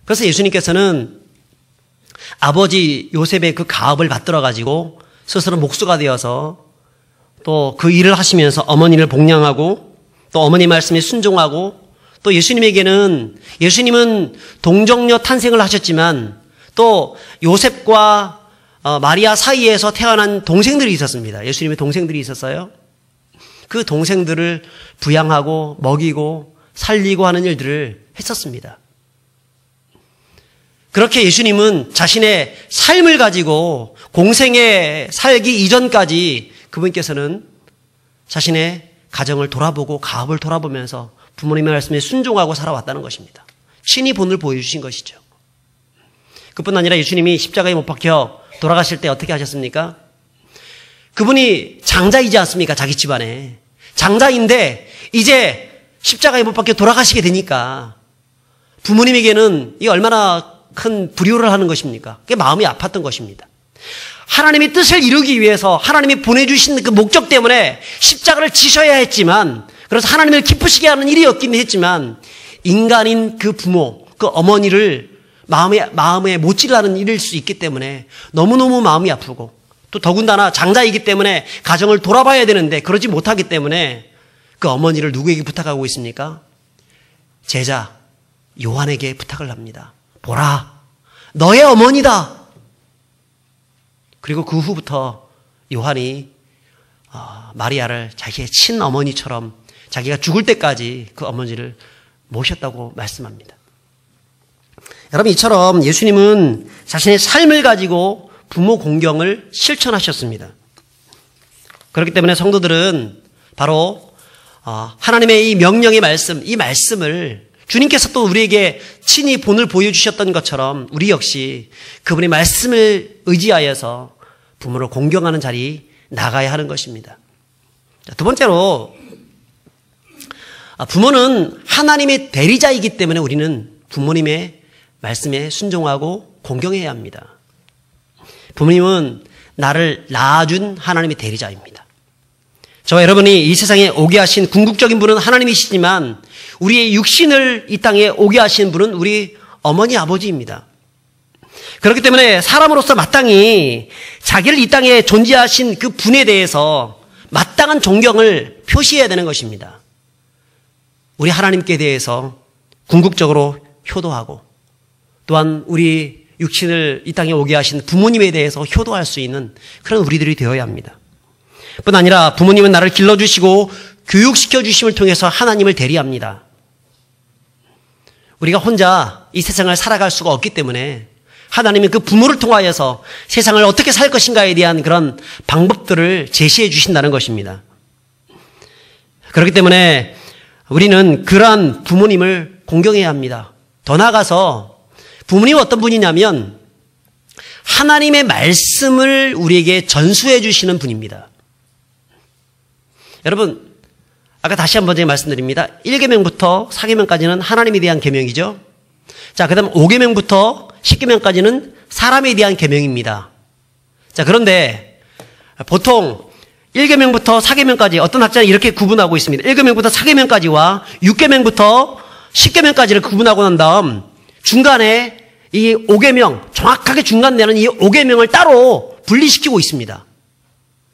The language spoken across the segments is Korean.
그래서 예수님께서는 아버지 요셉의 그 가업을 받들어 가지고 스스로 목수가 되어서 또 그 일을 하시면서 어머니를 복양하고 또 어머니 말씀에 순종하고 또 예수님은 동정녀 탄생을 하셨지만 또 요셉과 마리아 사이에서 태어난 동생들이 있었습니다. 예수님의 동생들이 있었어요. 그 동생들을 부양하고 먹이고 살리고 하는 일들을 했었습니다. 그렇게 예수님은 자신의 삶을 가지고 공생에 살기 이전까지 그분께서는 자신의 가정을 돌아보고 가업을 돌아보면서 부모님의 말씀에 순종하고 살아왔다는 것입니다. 친히 본을 보여주신 것이죠. 그뿐 아니라 예수님이 십자가에 못 박혀 돌아가실 때 어떻게 하셨습니까? 그분이 장자이지 않습니까? 자기 집안에. 장자인데 이제 십자가에 못 박혀 돌아가시게 되니까 부모님에게는 이 얼마나 큰 불효를 하는 것입니까? 그게 마음이 아팠던 것입니다. 하나님의 뜻을 이루기 위해서 하나님이 보내주신 그 목적 때문에 십자가를 지셔야 했지만, 그래서 하나님을 기쁘시게 하는 일이었긴 했지만 인간인 그 부모, 그 어머니를 마음에 못질라는 일일 수 있기 때문에 너무너무 마음이 아프고, 또 더군다나 장자이기 때문에 가정을 돌아봐야 되는데 그러지 못하기 때문에 그 어머니를 누구에게 부탁하고 있습니까? 제자 요한에게 부탁을 합니다. 보라, 너의 어머니다. 그리고 그 후부터 요한이 마리아를 자기의 친어머니처럼 자기가 죽을 때까지 그 어머니를 모셨다고 말씀합니다. 여러분, 이처럼 예수님은 자신의 삶을 가지고 부모 공경을 실천하셨습니다. 그렇기 때문에 성도들은 바로 하나님의 이 명령의 말씀, 이 말씀을 주님께서 또 우리에게 친히 본을 보여주셨던 것처럼 우리 역시 그분의 말씀을 의지하여서 부모를 공경하는 자리 나가야 하는 것입니다. 두 번째로, 부모는 하나님의 대리자이기 때문에 우리는 부모님의 말씀에 순종하고 공경해야 합니다. 부모님은 나를 낳아준 하나님의 대리자입니다. 저와 여러분이 이 세상에 오게 하신 궁극적인 분은 하나님이시지만 우리의 육신을 이 땅에 오게 하신 분은 우리 어머니 아버지입니다. 그렇기 때문에 사람으로서 마땅히 자기를 이 땅에 존재하신 그 분에 대해서 마땅한 존경을 표시해야 되는 것입니다. 우리 하나님께 대해서 궁극적으로 효도하고 또한 우리 육신을 이 땅에 오게 하신 부모님에 대해서 효도할 수 있는 그런 우리들이 되어야 합니다. 뿐 아니라 부모님은 나를 길러주시고 교육시켜 주심을 통해서 하나님을 대리합니다. 우리가 혼자 이 세상을 살아갈 수가 없기 때문에 하나님은 그 부모를 통하여서 세상을 어떻게 살 것인가에 대한 그런 방법들을 제시해 주신다는 것입니다. 그렇기 때문에 우리는 그러한 부모님을 공경해야 합니다. 더 나아가서 부모님은 어떤 분이냐면 하나님의 말씀을 우리에게 전수해 주시는 분입니다. 여러분, 아까 다시 한번 제가 말씀드립니다. 1계명부터 4계명까지는 하나님에 대한 계명이죠. 자, 그 다음 5계명부터 10계명까지는 사람에 대한 계명입니다. 자, 그런데 보통 1계명부터 4계명까지 어떤 학자는 이렇게 구분하고 있습니다. 1계명부터 4계명까지와 6계명부터 10계명까지를 구분하고 난 다음 중간에 이 5계명, 정확하게 중간되는 이 5계명을 따로 분리시키고 있습니다.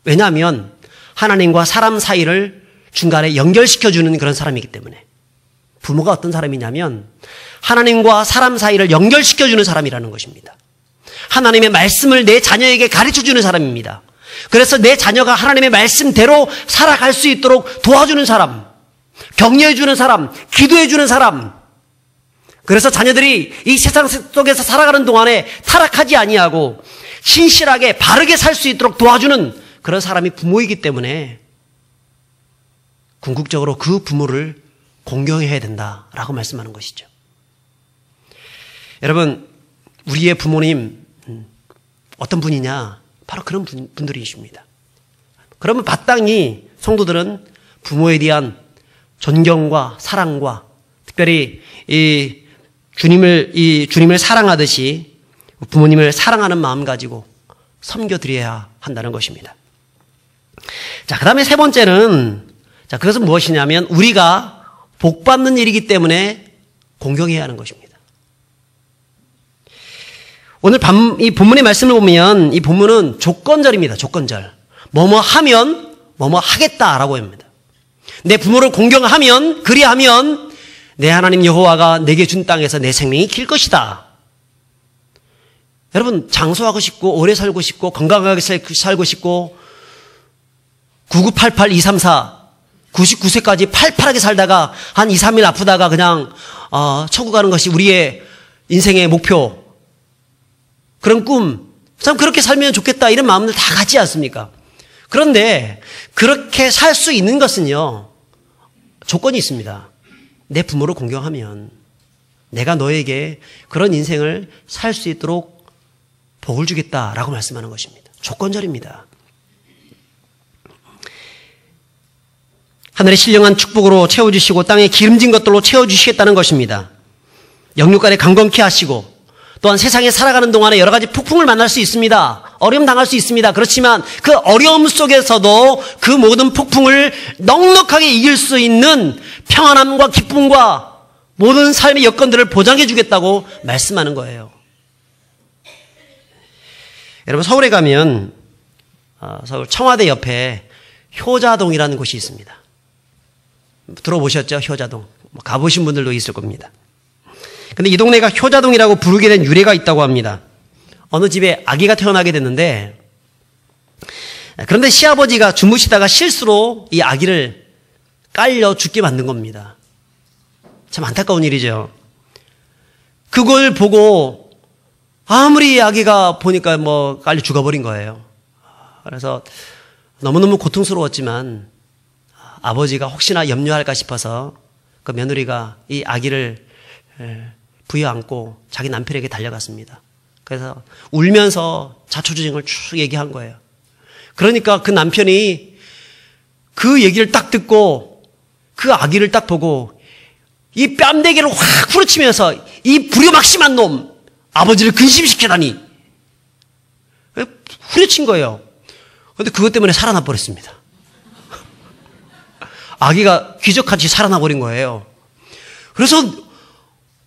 왜냐하면 하나님과 사람 사이를 중간에 연결시켜주는 그런 사람이기 때문에. 부모가 어떤 사람이냐면 하나님과 사람 사이를 연결시켜주는 사람이라는 것입니다. 하나님의 말씀을 내 자녀에게 가르쳐주는 사람입니다. 그래서 내 자녀가 하나님의 말씀대로 살아갈 수 있도록 도와주는 사람, 격려해주는 사람, 기도해주는 사람. 그래서 자녀들이 이 세상 속에서 살아가는 동안에 타락하지 아니하고 신실하게 바르게 살 수 있도록 도와주는 그런 사람이 부모이기 때문에 궁극적으로 그 부모를 공경해야 된다라고 말씀하는 것이죠. 여러분, 우리의 부모님 어떤 분이냐? 바로 그런 분들이십니다. 그러면 마땅히 성도들은 부모에 대한 존경과 사랑과 특별히 이 주님을 사랑하듯이 부모님을 사랑하는 마음 가지고 섬겨드려야 한다는 것입니다. 자, 그 다음에 세 번째는, 자, 그것은 무엇이냐면 우리가 복받는 일이기 때문에 공경해야 하는 것입니다. 오늘 이 본문의 말씀을 보면 이 본문은 조건절입니다. 조건절. 뭐뭐 하면 뭐뭐 하겠다라고 합니다. 내 부모를 공경하면 그리하면 내 하나님 여호와가 내게 준 땅에서 내 생명이 길 것이다. 여러분 장수하고 싶고 오래 살고 싶고 건강하게 살고 싶고 9988 234 99세까지 팔팔하게 살다가 한 2, 3일 아프다가 그냥 천국 가는 것이 우리의 인생의 목표. 그런 꿈. 참 그렇게 살면 좋겠다 이런 마음들 다 갖지 않습니까? 그런데 그렇게 살 수 있는 것은요. 조건이 있습니다. 내 부모를 공경하면 내가 너에게 그런 인생을 살 수 있도록 복을 주겠다라고 말씀하는 것입니다. 조건절입니다. 하늘의 신령한 축복으로 채워주시고 땅에 기름진 것들로 채워주시겠다는 것입니다. 영육간에 강건케 하시고 또한 세상에 살아가는 동안에 여러 가지 폭풍을 만날 수 있습니다. 어려움 당할 수 있습니다. 그렇지만 그 어려움 속에서도 그 모든 폭풍을 넉넉하게 이길 수 있는 평안함과 기쁨과 모든 삶의 여건들을 보장해 주겠다고 말씀하는 거예요. 여러분 서울에 가면 서울 청와대 옆에 효자동이라는 곳이 있습니다. 들어보셨죠? 효자동. 가보신 분들도 있을 겁니다. 근데 이 동네가 효자동이라고 부르게 된 유래가 있다고 합니다. 어느 집에 아기가 태어나게 됐는데 그런데 시아버지가 주무시다가 실수로 이 아기를 깔려 죽게 만든 겁니다. 참 안타까운 일이죠. 그걸 보고 아무리 아기가 보니까 깔려 죽어버린 거예요. 그래서 너무너무 고통스러웠지만 아버지가 혹시나 염려할까 싶어서 그 며느리가 이 아기를 부여안고 자기 남편에게 달려갔습니다. 그래서 울면서 자초지종을 쭉 얘기한 거예요. 그러니까 그 남편이 그 얘기를 딱 듣고 그 아기를 딱 보고 이 뺨대기를 확 후려치면서 이 불효막심한 놈 아버지를 근심시키다니 후려친 거예요. 그런데 그것 때문에 살아나 버렸습니다. 아기가 기적같이 살아나 버린 거예요. 그래서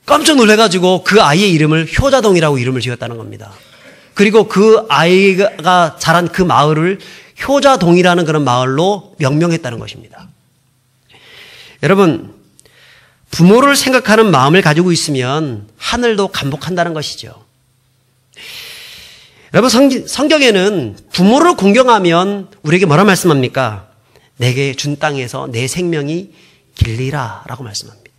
깜짝 놀래가지고 그 아이의 이름을 효자동이라고 이름을 지었다는 겁니다. 그리고 그 아이가 자란 그 마을을 효자동이라는 그런 마을로 명명했다는 것입니다. 여러분, 부모를 생각하는 마음을 가지고 있으면 하늘도 감복한다는 것이죠. 여러분, 성경에는 부모를 공경하면 우리에게 뭐라 말씀합니까? 내게 준 땅에서 내 생명이 길리라 라고 말씀합니다.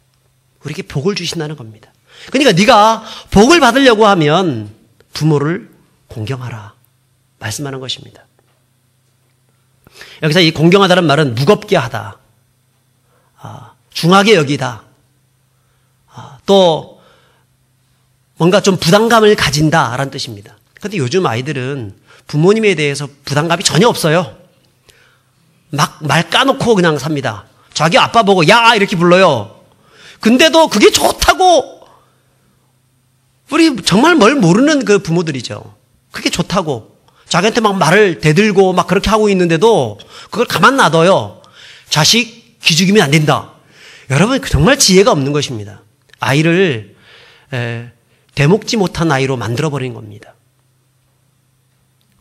우리에게 복을 주신다는 겁니다. 그러니까 네가 복을 받으려고 하면 부모를 공경하라 말씀하는 것입니다. 여기서 이 공경하다는 말은 무겁게 하다, 중하게 여기다, 또 뭔가 좀 부담감을 가진다라는 뜻입니다. 그런데 요즘 아이들은 부모님에 대해서 부담감이 전혀 없어요. 막 말 까놓고 그냥 삽니다. 자기 아빠 보고 야 이렇게 불러요. 근데도 그게 좋다고, 우리 정말 뭘 모르는 그 부모들이죠. 그게 좋다고 자기한테 막 말을 대들고 막 그렇게 하고 있는데도 그걸 가만 놔둬요. 자식 기죽이면 안 된다. 여러분 정말 지혜가 없는 것입니다. 아이를 되먹지 못한 아이로 만들어버린 겁니다.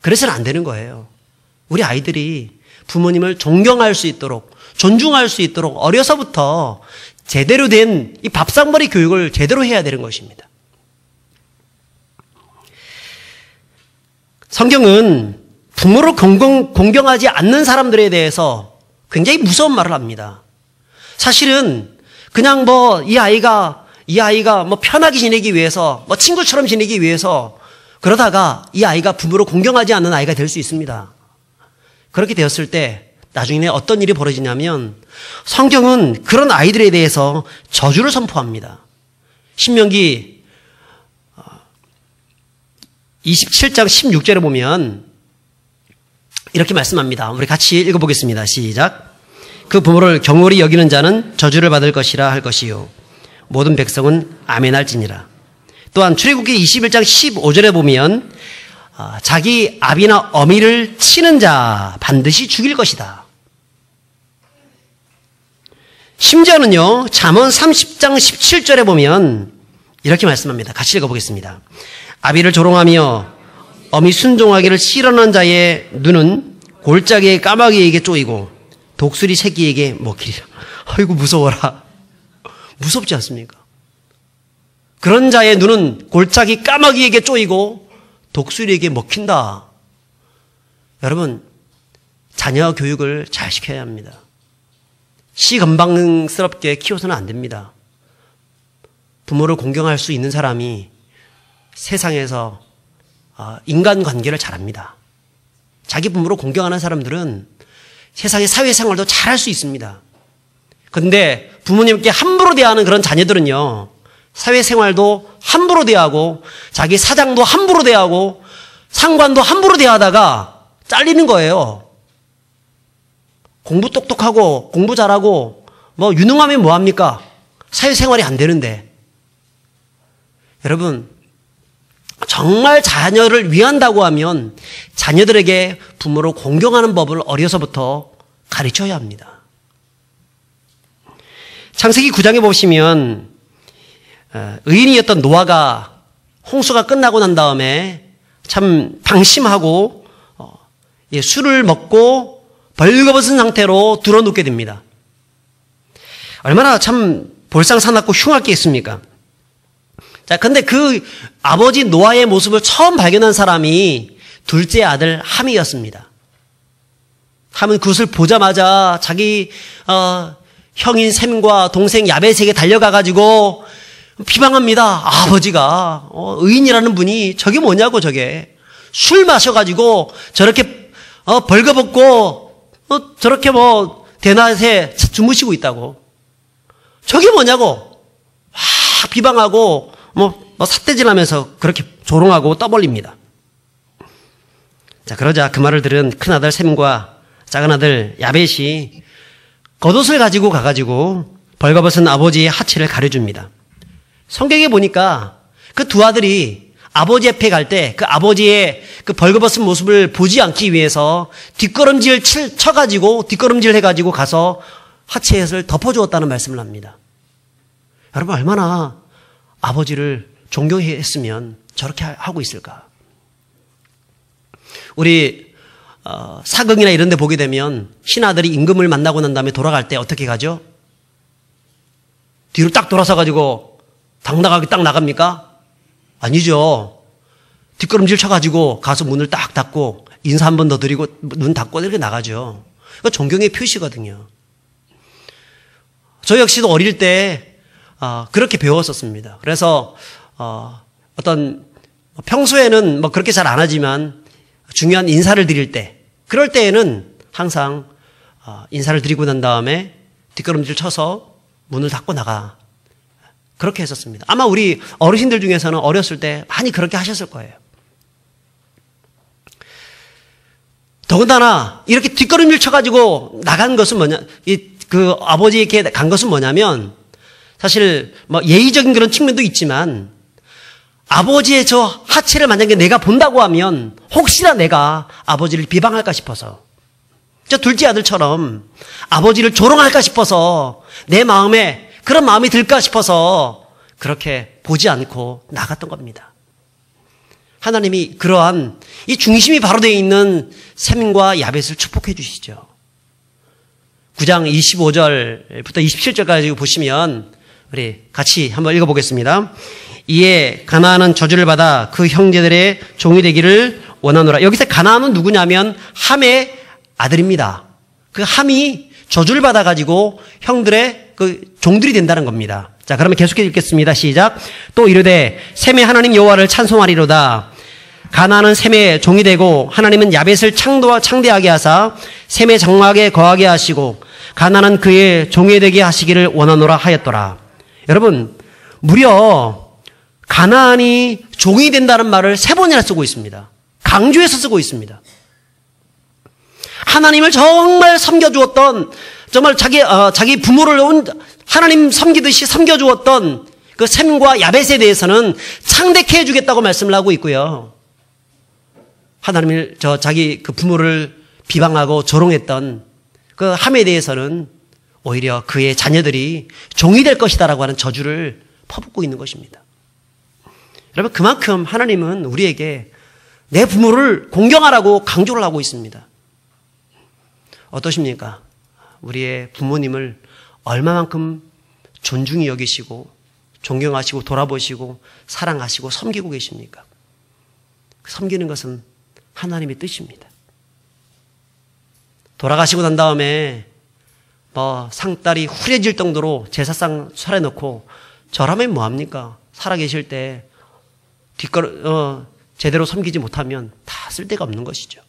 그래서는 안 되는 거예요. 우리 아이들이 부모님을 존경할 수 있도록, 존중할 수 있도록 어려서부터 제대로 된 이 밥상머리 교육을 제대로 해야 되는 것입니다. 성경은 부모를 공경하지 않는 사람들에 대해서 굉장히 무서운 말을 합니다. 사실은 그냥 이 아이가 편하게 지내기 위해서, 친구처럼 지내기 위해서 그러다가 이 아이가 부모를 공경하지 않는 아이가 될 수 있습니다. 그렇게 되었을 때 나중에 어떤 일이 벌어지냐면 성경은 그런 아이들에 대해서 저주를 선포합니다. 신명기 27장 16절에 보면 이렇게 말씀합니다. 우리 같이 읽어보겠습니다. 시작. 그 부모를 경홀히 여기는 자는 저주를 받을 것이라 할 것이요 모든 백성은 아멘할지니라. 또한 출애굽기 21장 15절에 보면 자기 아비나 어미를 치는 자 반드시 죽일 것이다. 심지어는요, 잠언 30장 17절에 보면 이렇게 말씀합니다. 같이 읽어보겠습니다. 아비를 조롱하며 어미 순종하기를 싫어하는 자의 눈은 골짜기의 까마귀에게 쪼이고 독수리 새끼에게 먹히리라. 아이고 무서워라. 무섭지 않습니까? 그런 자의 눈은 골짜기 까마귀에게 쪼이고 독수리에게 먹힌다. 여러분, 자녀 교육을 잘 시켜야 합니다. 시건방스럽게 키워서는 안 됩니다. 부모를 공경할 수 있는 사람이 세상에서 인간관계를 잘합니다. 자기 부모를 공경하는 사람들은 세상의 사회생활도 잘할 수 있습니다. 그런데 부모님께 함부로 대하는 그런 자녀들은요, 사회생활도 함부로 대하고 자기 사장도 함부로 대하고 상관도 함부로 대하다가 잘리는 거예요. 공부 똑똑하고 공부 잘하고 뭐 유능하면 뭐합니까? 사회생활이 안 되는데. 여러분, 정말 자녀를 위한다고 하면 자녀들에게 부모를 공경하는 법을 어려서부터 가르쳐야 합니다. 창세기 9장에 보시면 의인이었던 노아가 홍수가 끝나고 난 다음에 참 방심하고 술을 먹고 벌거벗은 상태로 드러눕게 됩니다. 얼마나 참 볼상사납고 흉할 게 있습니까? 자, 근데 그 아버지 노아의 모습을 처음 발견한 사람이 둘째 아들 함이었습니다. 함은 그것을 보자마자 자기 형인 셈과 동생 야벳에게 달려가가지고 비방합니다. 아버지가 의인이라는 분이 저게 뭐냐고, 저게 술 마셔가지고 저렇게 벌거벗고 저렇게 뭐 대낮에 주무시고 있다고, 저게 뭐냐고 막 비방하고 뭐 삿대질하면서 그렇게 조롱하고 떠벌립니다. 자, 그러자 그 말을 들은 큰 아들 셈과 작은 아들 야벳이 겉옷을 가지고 가가지고 벌거벗은 아버지의 하체를 가려줍니다. 성경에 보니까 그 두 아들이 아버지 앞에 갈 때 그 아버지의 그 벌거벗은 모습을 보지 않기 위해서 뒷걸음질 쳐가지고 뒷걸음질 해가지고 가서 하체를 덮어주었다는 말씀을 합니다. 여러분, 얼마나 아버지를 존경했으면 저렇게 하고 있을까? 우리 사극이나 이런 데 보게 되면 신하들이 임금을 만나고 난 다음에 돌아갈 때 어떻게 가죠? 뒤로 딱 돌아서 가지고 당당하게 딱 나갑니까? 아니죠. 뒷걸음질 쳐가지고 가서 문을 딱 닫고 인사 한 번 더 드리고 눈 닫고 이렇게 나가죠. 그거 존경의 표시거든요. 저 역시도 어릴 때 그렇게 배웠었습니다. 그래서 어떤 평소에는 뭐 그렇게 잘 안 하지만 중요한 인사를 드릴 때, 그럴 때에는 항상 인사를 드리고 난 다음에 뒷걸음질 쳐서 문을 닫고 나가. 그렇게 했었습니다. 아마 우리 어르신들 중에서는 어렸을 때 많이 그렇게 하셨을 거예요. 더군다나 이렇게 뒷걸음질 쳐가지고 나간 것은 뭐냐, 그 아버지에게 간 것은 뭐냐면, 사실 뭐 예의적인 그런 측면도 있지만 아버지의 저 하체를 만약에 내가 본다고 하면 혹시나 내가 아버지를 비방할까 싶어서, 저 둘째 아들처럼 아버지를 조롱할까 싶어서, 내 마음에 그런 마음이 들까 싶어서 그렇게 보지 않고 나갔던 겁니다. 하나님이 그러한 이 중심이 바로 되어 있는 셈과 야벳을 축복해 주시죠. 9장 25절부터 27절까지 보시면 우리 같이 한번 읽어보겠습니다. 이에 가나안은 저주를 받아 그 형제들의 종이 되기를 원하노라. 여기서 가나안은 누구냐면 함의 아들입니다. 그 함이 저주를 받아가지고 형들의 그 종들이 된다는 겁니다. 자, 그러면 계속해서 읽겠습니다. 시작. 또 이르되 셈의 하나님 여호와를 찬송하리로다. 가나안은 셈의 종이 되고 하나님은 야벳을 창대하게 하사 셈의 장막에 거하게 하시고 가나안은 그의 종이 되게 하시기를 원하노라 하였더라. 여러분, 무려 가나안이 종이 된다는 말을 3번이나 쓰고 있습니다. 강조해서 쓰고 있습니다. 하나님을 정말 섬겨주었던, 정말 자기 부모를 하나님 섬기듯이 섬겨주었던 그 셈과 야벳에 대해서는 창대케 해주겠다고 말씀을 하고 있고요. 하나님을 자기 그 부모를 비방하고 조롱했던 그 함에 대해서는 오히려 그의 자녀들이 종이 될 것이다라고 하는 저주를 퍼붓고 있는 것입니다. 여러분, 그만큼 하나님은 우리에게 내 부모를 공경하라고 강조를 하고 있습니다. 어떠십니까? 우리의 부모님을 얼마만큼 존중히 여기시고 존경하시고 돌아보시고 사랑하시고 섬기고 계십니까? 섬기는 것은 하나님의 뜻입니다. 돌아가시고 난 다음에 상다리 후려질 정도로 제사상 차려놓고 저라면 뭐합니까? 살아계실 때 제대로 섬기지 못하면 다 쓸데가 없는 것이죠.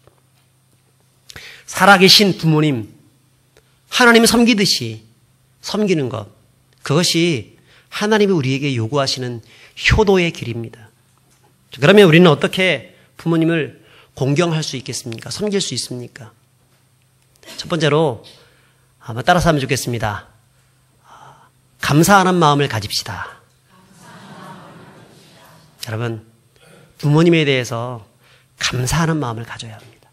살아계신 부모님, 하나님을 섬기듯이 섬기는 것, 그것이 하나님이 우리에게 요구하시는 효도의 길입니다. 그러면 우리는 어떻게 부모님을 공경할 수 있겠습니까? 섬길 수 있습니까? 첫 번째로 한번 따라서 하면 좋겠습니다. 감사하는 마음을 가집시다. 여러분, 부모님에 대해서 감사하는 마음을 가져야 합니다.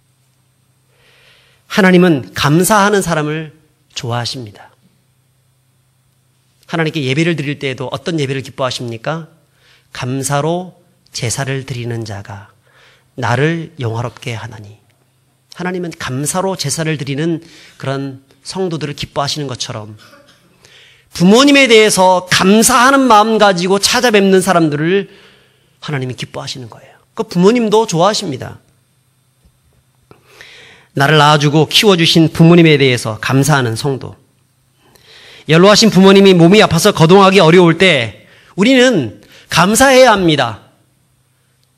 하나님은 감사하는 사람을 좋아하십니다. 하나님께 예배를 드릴 때에도 어떤 예배를 기뻐하십니까? 감사로 제사를 드리는 자가 나를 영화롭게 하나니. 하나님은 감사로 제사를 드리는 그런 성도들을 기뻐하시는 것처럼 부모님에 대해서 감사하는 마음 가지고 찾아뵙는 사람들을 하나님이 기뻐하시는 거예요. 그 부모님도 좋아하십니다. 나를 낳아주고 키워주신 부모님에 대해서 감사하는 성도. 연로하신 부모님이 몸이 아파서 거동하기 어려울 때 우리는 감사해야 합니다.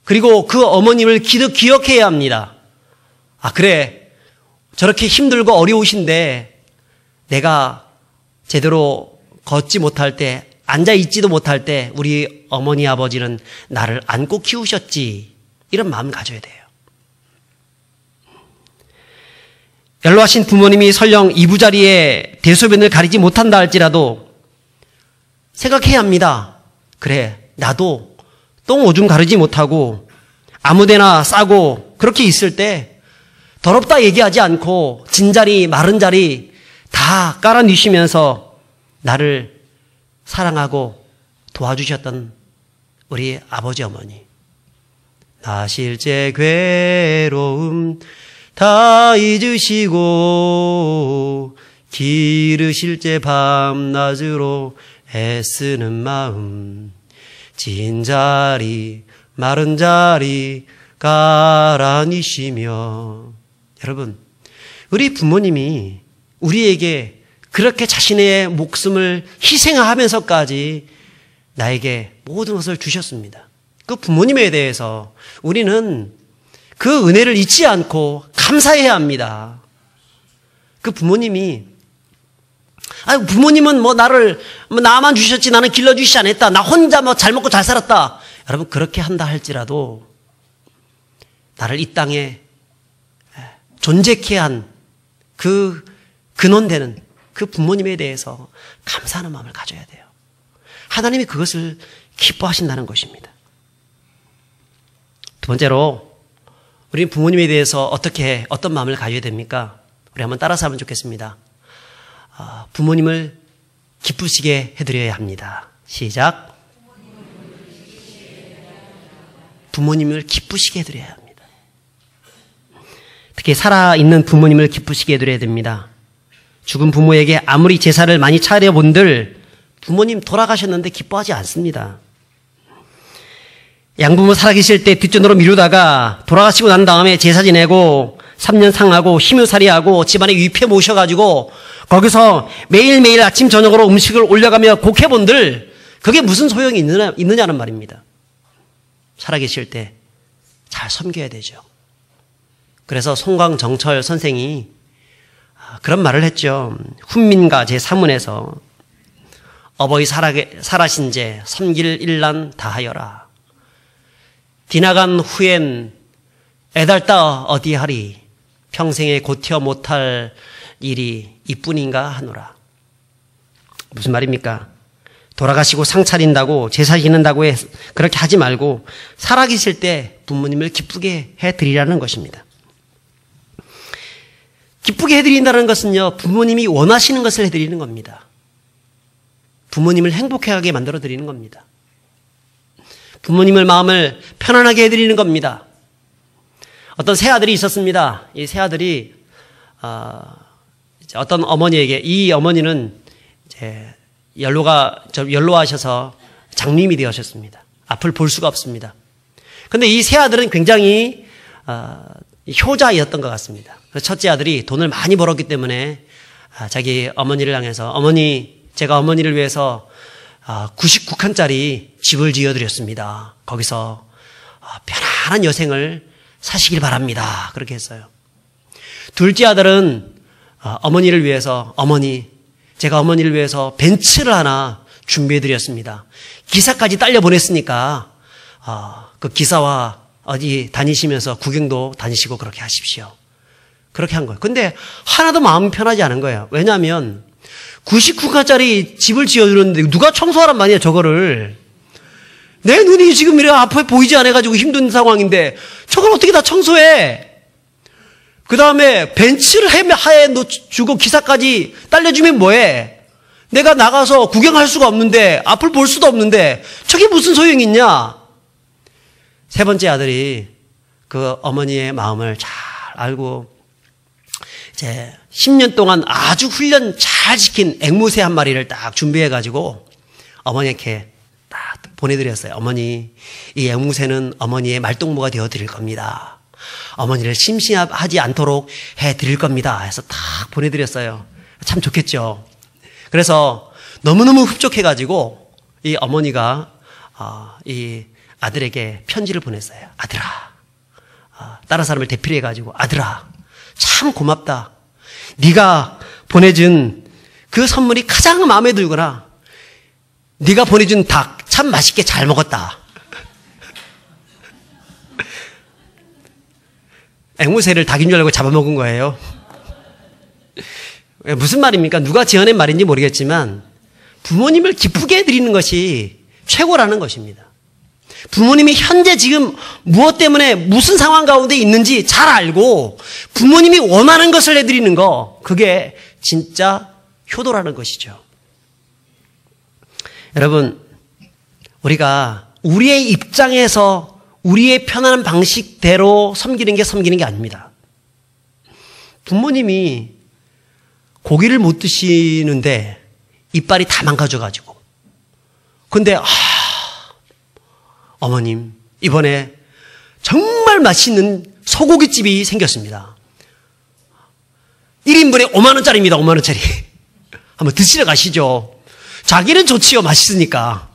그리고 그 어머님을 기억해야 합니다. 그래, 저렇게 힘들고 어려우신데 내가 제대로 걷지 못할 때, 앉아있지도 못할 때 우리 어머니 아버지는 나를 안고 키우셨지. 이런 마음 가져야 돼요. 연로하신 부모님이 설령 이부자리에 대소변을 가리지 못한다 할지라도 생각해야 합니다. 그래, 나도 똥 오줌 가리지 못하고 아무데나 싸고 그렇게 있을 때 더럽다 얘기하지 않고 진자리 마른 자리 다 깔아뉘시면서 나를 사랑하고 도와주셨던 우리 아버지 어머니. 나 실제 괴로움 다 잊으시고 기르실 때 밤낮으로 애쓰는 마음 진자리 마른 자리 깔아뉘시며. 여러분, 우리 부모님이 우리에게 그렇게 자신의 목숨을 희생하면서까지 나에게 모든 것을 주셨습니다. 그 부모님에 대해서 우리는 그 은혜를 잊지 않고 감사해야 합니다. 그 부모님은 나만 주셨지 나는 길러주시지 않았다. 나 혼자 잘 먹고 잘 살았다. 여러분, 그렇게 한다 할지라도 나를 이 땅에 존재케 한 그 근원되는 그 부모님에 대해서 감사하는 마음을 가져야 돼요. 하나님이 그것을 기뻐하신다는 것입니다. 두 번째로, 우리 부모님에 대해서 어떤 마음을 가져야 됩니까? 우리 한번 따라서 하면 좋겠습니다. 부모님을 기쁘시게 해드려야 합니다. 시작. 부모님을 기쁘시게 해드려야 합니다. 특히 살아있는 부모님을 기쁘시게 해드려야 됩니다. 죽은 부모에게 아무리 제사를 많이 차려본들 부모님 돌아가셨는데 기뻐하지 않습니다. 양부모 살아계실 때 뒷전으로 미루다가 돌아가시고 난 다음에 제사 지내고 3년 상하고 희묘살이하고 집안에 위패 모셔가지고 거기서 매일매일 아침 저녁으로 음식을 올려가며 곡해본들 그게 무슨 소용이 있느냐는 말입니다. 살아계실 때 잘 섬겨야 되죠. 그래서 송광정철 선생이 그런 말을 했죠. 훈민가 제3문에서 어버이 살아신 제 섬길 일난 다하여라. 디나간 후엔 애달다 어디하리. 평생에 고텨 못할 일이 이뿐인가 하노라. 무슨 말입니까? 돌아가시고 상 차린다고 제사 지낸다고 그렇게 하지 말고 살아계실 때 부모님을 기쁘게 해드리라는 것입니다. 기쁘게 해드린다는 것은요, 부모님이 원하시는 것을 해드리는 겁니다. 부모님을 행복하게 만들어드리는 겁니다. 부모님의 마음을 편안하게 해드리는 겁니다. 어떤 새 아들이 있었습니다. 이 새 아들이 어떤 어머니에게, 이 어머니는 이제 연로하셔서 장님이 되셨습니다. 앞을 볼 수가 없습니다. 그런데 이 새 아들은 굉장히 효자였던 것 같습니다. 첫째 아들이 돈을 많이 벌었기 때문에 자기 어머니를 향해서, 어머니, 제가 어머니를 위해서 99칸짜리 집을 지어드렸습니다. 거기서 편안한 여생을 사시길 바랍니다. 그렇게 했어요. 둘째 아들은 어머니를 위해서, 어머니, 제가 어머니를 위해서 벤츠를 하나 준비해드렸습니다. 기사까지 딸려 보냈으니까 그 기사와 어디 다니시면서 구경도 다니시고 그렇게 하십시오. 그렇게 한 거예요. 근데 하나도 마음 편하지 않은 거예요. 왜냐하면 99칸짜리 집을 지어주는데 누가 청소하란 말이야, 저거를. 내 눈이 지금 이렇게 앞에 보이지 않아가지고 힘든 상황인데 저걸 어떻게 다 청소해? 그 다음에 벤츠를 하에 주고 기사까지 딸려주면 뭐해? 내가 나가서 구경할 수가 없는데, 앞을 볼 수도 없는데 저게 무슨 소용이 있냐? 세 번째 아들이 그 어머니의 마음을 잘 알고 이제 10년 동안 아주 훈련 잘 시킨 앵무새 한 마리를 딱 준비해가지고 어머니께 딱 보내드렸어요. 어머니, 이 앵무새는 어머니의 말동무가 되어드릴 겁니다. 어머니를 심심하지 않도록 해드릴 겁니다. 해서 딱 보내드렸어요. 참 좋겠죠. 그래서 너무너무 흡족해가지고 이 어머니가 이 아들에게 편지를 보냈어요. 아들아, 다른 사람을 대필해가지고 아들아, 참 고맙다. 네가 보내준 그 선물이 가장 마음에 들거나 네가 보내준 닭 참 맛있게 잘 먹었다. 앵무새를 닭인 줄 알고 잡아먹은 거예요. 무슨 말입니까? 누가 지어낸 말인지 모르겠지만 부모님을 기쁘게 해드리는 것이 최고라는 것입니다. 부모님이 현재 지금 무엇 때문에 무슨 상황 가운데 있는지 잘 알고 부모님이 원하는 것을 해드리는 거, 그게 진짜 효도라는 것이죠. 여러분, 우리가 우리의 입장에서 우리의 편안한 방식대로 섬기는 게 아닙니다. 부모님이 고기를 못 드시는데 이빨이 다 망가져가지고, 근데 어머님, 이번에 정말 맛있는 소고기집이 생겼습니다. 1인분에 5만 원짜리입니다. 5만 원짜리. 한번 드시러 가시죠. 자기는 좋지요. 맛있으니까.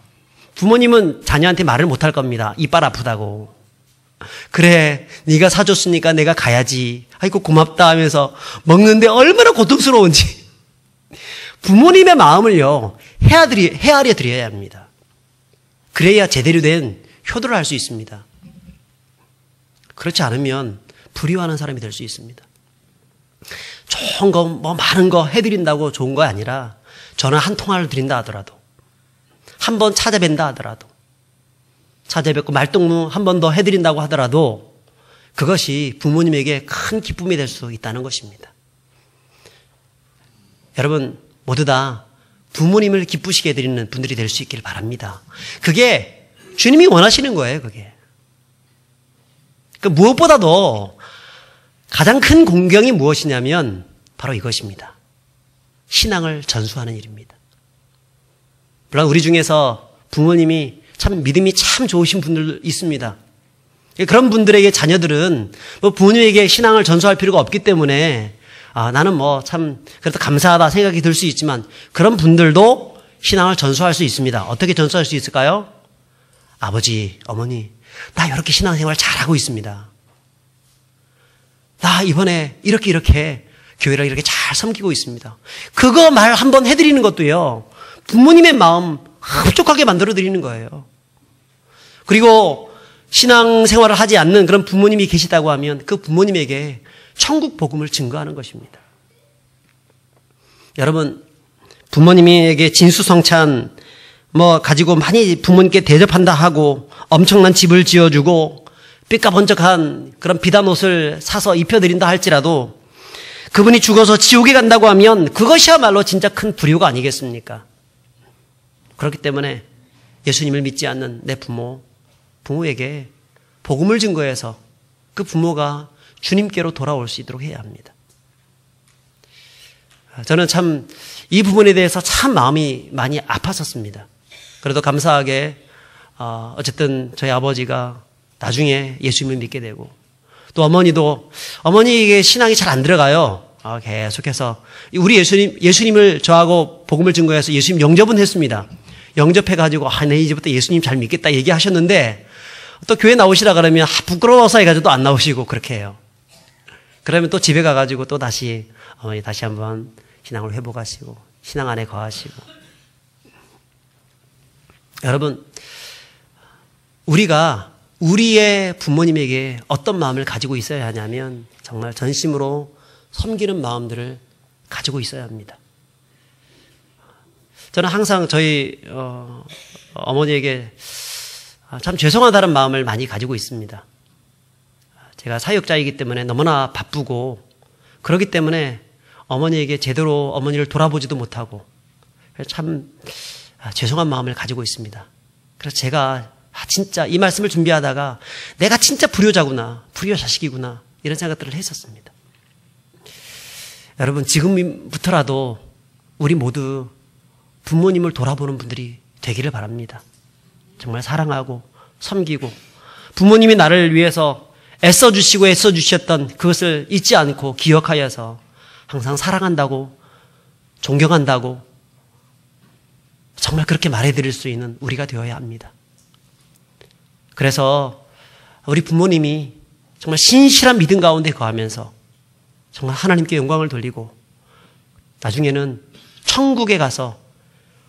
부모님은 자녀한테 말을 못할 겁니다. 이빨 아프다고. 그래, 네가 사줬으니까 내가 가야지. 아이고 고맙다 하면서 먹는데 얼마나 고통스러운지. 부모님의 마음을요, 헤아려 드려야 합니다. 그래야 제대로 된 효도를 할 수 있습니다. 그렇지 않으면 불효하는 사람이 될 수 있습니다. 좋은 거, 많은 거 해드린다고 좋은 거 아니라 전화 한 통화를 드린다 하더라도, 한 번 찾아뵌다 하더라도, 찾아뵙고 말동무 한 번 더 해드린다고 하더라도 그것이 부모님에게 큰 기쁨이 될 수 있다는 것입니다. 여러분 모두 다 부모님을 기쁘시게 해드리는 분들이 될 수 있기를 바랍니다. 그게 주님이 원하시는 거예요. 그게. 무엇보다도 가장 큰 공경이 무엇이냐면 바로 이것입니다. 신앙을 전수하는 일입니다. 물론 우리 중에서 부모님이 참 믿음이 참 좋으신 분들 있습니다. 그런 분들에게 자녀들은 부모님에게 신앙을 전수할 필요가 없기 때문에 나는 참 그래도 감사하다 생각이 들 수 있지만, 그런 분들도 신앙을 전수할 수 있습니다. 어떻게 전수할 수 있을까요? 아버지, 어머니, 나 이렇게 신앙생활 잘하고 있습니다. 나 이번에 이렇게 교회를 이렇게 잘 섬기고 있습니다. 그거 말 한번 해드리는 것도요, 부모님의 마음 흡족하게 만들어 드리는 거예요. 그리고 신앙생활을 하지 않는 그런 부모님이 계시다고 하면 그 부모님에게 천국 복음을 증거하는 것입니다. 여러분, 부모님에게 진수성찬 가지고 많이 부모님께 대접한다 하고 엄청난 집을 지어주고 삐까번쩍한 그런 비단 옷을 사서 입혀드린다 할지라도 그분이 죽어서 지옥에 간다고 하면 그것이야말로 진짜 큰 불효가 아니겠습니까? 그렇기 때문에 예수님을 믿지 않는 내 부모, 부모에게 복음을 증거해서 그 부모가 주님께로 돌아올 수 있도록 해야 합니다. 저는 참 이 부분에 대해서 참 마음이 많이 아팠었습니다. 그래도 감사하게 어쨌든 저희 아버지가 나중에 예수님을 믿게 되고, 또 어머니도, 어머니에게 신앙이 잘 안 들어가요. 계속해서 우리 예수님을 저하고 복음을 증거해서 예수님 영접은 했습니다. 영접해가지고 내 이제부터 예수님 잘 믿겠다 얘기하셨는데, 또 교회 나오시라 그러면 부끄러워서 해가지고 또 안 나오시고 그렇게 해요. 그러면 또 집에 가가지고 또 다시 어머니 다시 한번 신앙을 회복하시고 신앙 안에 거하시고. 여러분, 우리가 우리의 부모님에게 어떤 마음을 가지고 있어야 하냐면 정말 전심으로 섬기는 마음들을 가지고 있어야 합니다. 저는 항상 저희 어머니에게 참 죄송하다는 마음을 많이 가지고 있습니다. 제가 사역자이기 때문에 너무나 바쁘고 그렇기 때문에 어머니에게 제대로 어머니를 돌아보지도 못하고 참 죄송한 마음을 가지고 있습니다. 그래서 제가 진짜 이 말씀을 준비하다가 내가 진짜 불효자구나, 불효 자식이구나 이런 생각들을 했었습니다. 여러분, 지금부터라도 우리 모두 부모님을 돌아보는 분들이 되기를 바랍니다. 정말 사랑하고 섬기고 부모님이 나를 위해서 애써주시고 애써주셨던 그것을 잊지 않고 기억하여서 항상 사랑한다고 존경한다고 정말 그렇게 말해드릴 수 있는 우리가 되어야 합니다. 그래서 우리 부모님이 정말 신실한 믿음 가운데 거하면서 정말 하나님께 영광을 돌리고 나중에는 천국에 가서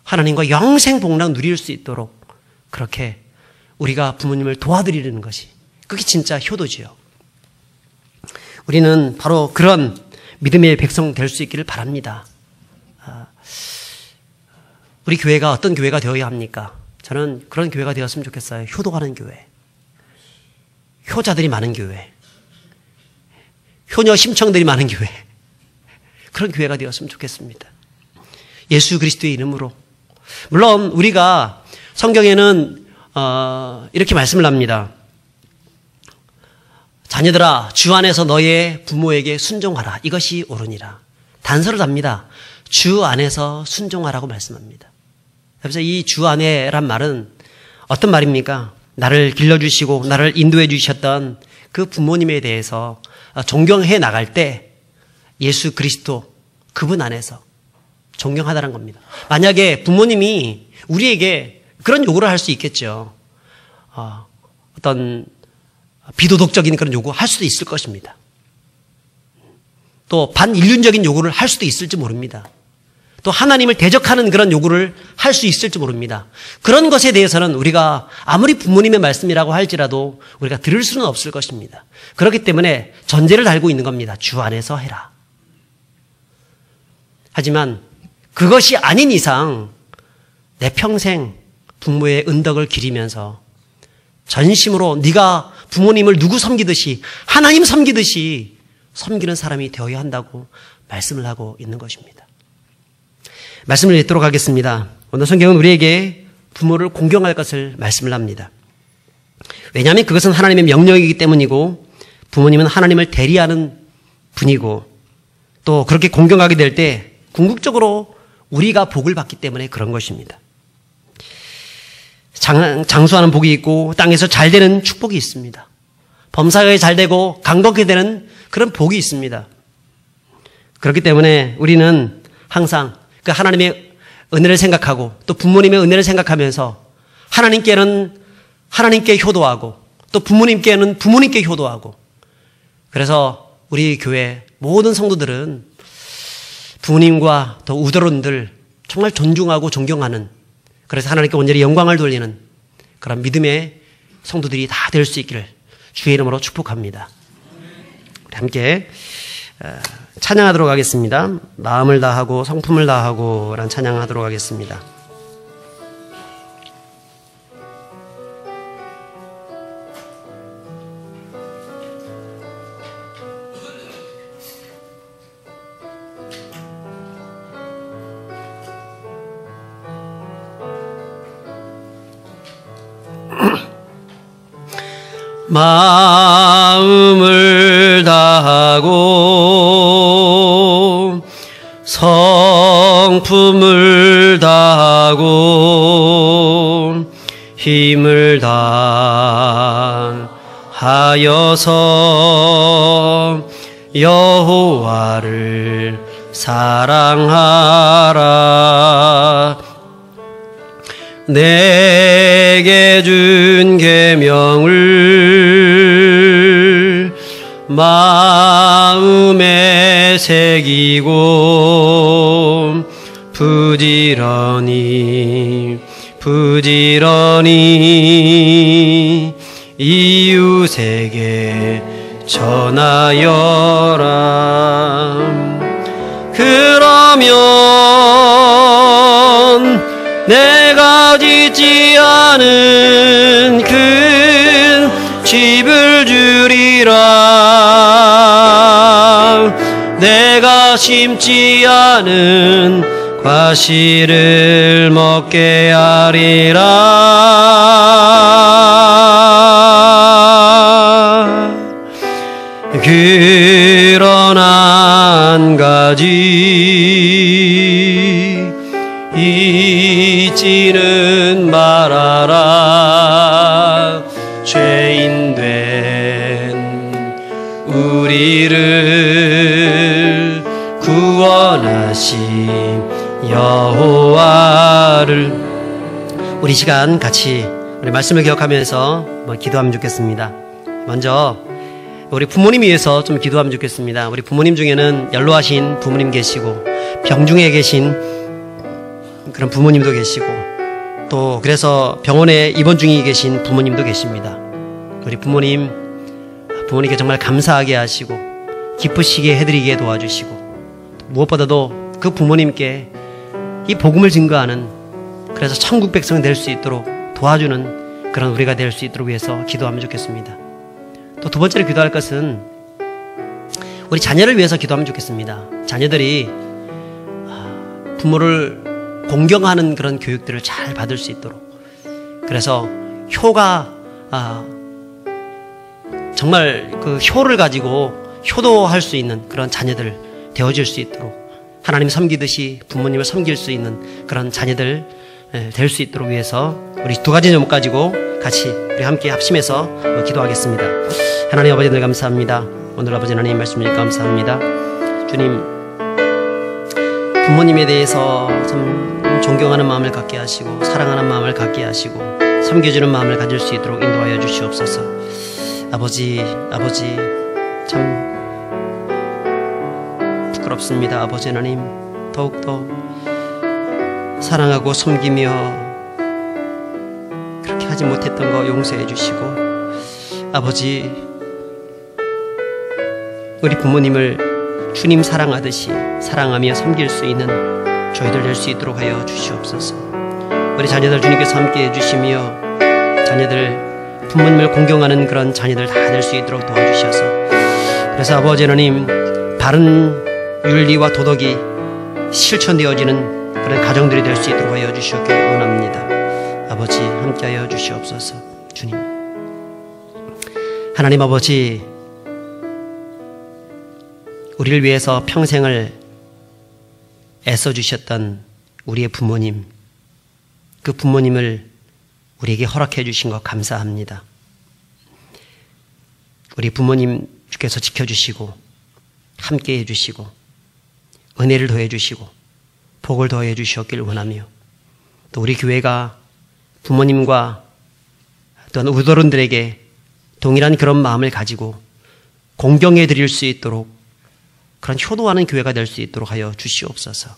하나님과 영생 복락 누릴 수 있도록 그렇게 우리가 부모님을 도와드리는 것이, 그게 진짜 효도지요. 우리는 바로 그런 믿음의 백성 될 수 있기를 바랍니다. 우리 교회가 어떤 교회가 되어야 합니까? 저는 그런 교회가 되었으면 좋겠어요. 효도하는 교회, 효자들이 많은 교회, 효녀 심청들이 많은 교회, 그런 교회가 되었으면 좋겠습니다. 예수 그리스도의 이름으로. 물론 우리가 성경에는 이렇게 말씀을 합니다. 자녀들아, 주 안에서 너의 부모에게 순종하라. 이것이 옳으니라. 단서를 답니다. 주 안에서 순종하라고 말씀합니다. 그래서 이 주 안에란 말은 어떤 말입니까? 나를 길러주시고 나를 인도해 주셨던 그 부모님에 대해서 존경해 나갈 때 예수 그리스도 그분 안에서 존경하다는 겁니다. 만약에 부모님이 우리에게 그런 요구를 할 수 있겠죠. 어떤 비도덕적인 그런 요구 할 수도 있을 것입니다. 또 반인륜적인 요구를 할 수도 있을지 모릅니다. 또 하나님을 대적하는 그런 요구를 할 수 있을지 모릅니다. 그런 것에 대해서는 우리가 아무리 부모님의 말씀이라고 할지라도 우리가 들을 수는 없을 것입니다. 그렇기 때문에 전제를 달고 있는 겁니다. 주 안에서 해라. 하지만 그것이 아닌 이상 내 평생 부모의 은덕을 기리면서 전심으로 네가 부모님을 누구 섬기듯이 하나님 섬기듯이 섬기는 사람이 되어야 한다고 말씀을 하고 있는 것입니다. 말씀을 읽도록 하겠습니다. 오늘 성경은 우리에게 부모를 공경할 것을 말씀을 합니다. 왜냐하면 그것은 하나님의 명령이기 때문이고 부모님은 하나님을 대리하는 분이고 또 그렇게 공경하게 될 때 궁극적으로 우리가 복을 받기 때문에 그런 것입니다. 장수하는 복이 있고 땅에서 잘 되는 축복이 있습니다. 범사에 잘 되고 강덕하게 되는 그런 복이 있습니다. 그렇기 때문에 우리는 항상 그 하나님의 은혜를 생각하고 또 부모님의 은혜를 생각하면서 하나님께 효도하고 또 부모님께는 부모님께 효도하고, 그래서 우리 교회 모든 성도들은 부모님과 또 우더론들 정말 존중하고 존경하는, 그래서 하나님께 온전히 영광을 돌리는 그런 믿음의 성도들이 다 될 수 있기를 주의 이름으로 축복합니다. 우리 함께 찬양하도록 하겠습니다. 마음을 다하고 성품을 다하고 라는 찬양하도록 하겠습니다. 마음을 다하고 성품을 다하고 힘을 다하여서 여호와를 사랑하라. 내게 준 계명을 마음에 새기고 부지런히 이웃에게 전하여라. 그러면 내가 짓지 않은 큰 집을 주리라. 내가 심지 않은 과실을 먹게 하리라. 그러나 한 가지 잊지는 말아라. 죄인 된 우리를 구원하신 여호와를. 우리 시간 같이 우리 말씀을 기억하면서 기도하면 좋겠습니다. 먼저 우리 부모님 위해서 좀 기도하면 좋겠습니다. 우리 부모님 중에는 연로하신 부모님 계시고 병중에 계신 그런 부모님도 계시고 또 그래서 병원에 입원 중에 계신 부모님도 계십니다. 우리 부모님께 정말 감사하게 하시고 기쁘시게 해드리게 도와주시고 무엇보다도 그 부모님께 이 복음을 증거하는 그래서 천국 백성 될 수 있도록 도와주는 그런 우리가 될 수 있도록 위해서 기도하면 좋겠습니다. 또 두 번째로 기도할 것은 우리 자녀를 위해서 기도하면 좋겠습니다. 자녀들이 부모를 공경하는 그런 교육들을 잘 받을 수 있도록 그래서 효가 정말 그 효를 가지고 효도할 수 있는 그런 자녀들 되어질 수 있도록 하나님 섬기듯이 부모님을 섬길 수 있는 그런 자녀들 될 수 있도록 위해서 우리 두 가지 점 가지고 같이 우리 함께 합심해서 기도하겠습니다. 하나님 아버지 늘 감사합니다. 오늘 아버지 하나님 말씀 주님 감사합니다. 주님 부모님에 대해서 참 존경하는 마음을 갖게 하시고 사랑하는 마음을 갖게 하시고 섬겨주는 마음을 가질 수 있도록 인도하여 주시옵소서. 아버지 참 부끄럽습니다. 아버지 하나님 더욱더 사랑하고 섬기며 그렇게 하지 못했던 거 용서해 주시고 아버지 우리 부모님을 주님 사랑하듯이 사랑하며 섬길 수 있는 저희들 될 수 있도록 하여 주시옵소서. 우리 자녀들 주님께서 함께 해주시며 자녀들 부모님을 공경하는 그런 자녀들 다 될 수 있도록 도와주셔서 그래서 아버지 하나님 바른 윤리와 도덕이 실천되어지는 그런 가정들이 될 수 있도록 하여 주시옵길 원합니다. 아버지 함께하여 주시옵소서. 주님 하나님 아버지 우리를 위해서 평생을 애써주셨던 우리의 부모님 그 부모님을 우리에게 허락해 주신 것 감사합니다. 우리 부모님 주께서 지켜주시고 함께해 주시고 은혜를 더해 주시고 복을 더해 주시었길 원하며 또 우리 교회가 부모님과 또한 우도른들에게 동일한 그런 마음을 가지고 공경해 드릴 수 있도록 그런 효도하는 교회가 될 수 있도록 하여 주시옵소서.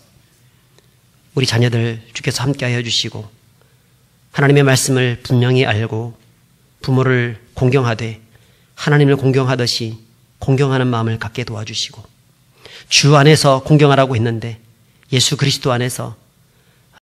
우리 자녀들 주께서 함께하여 주시고 하나님의 말씀을 분명히 알고 부모를 공경하되 하나님을 공경하듯이 공경하는 마음을 갖게 도와주시고 주 안에서 공경하라고 했는데 예수 그리스도 안에서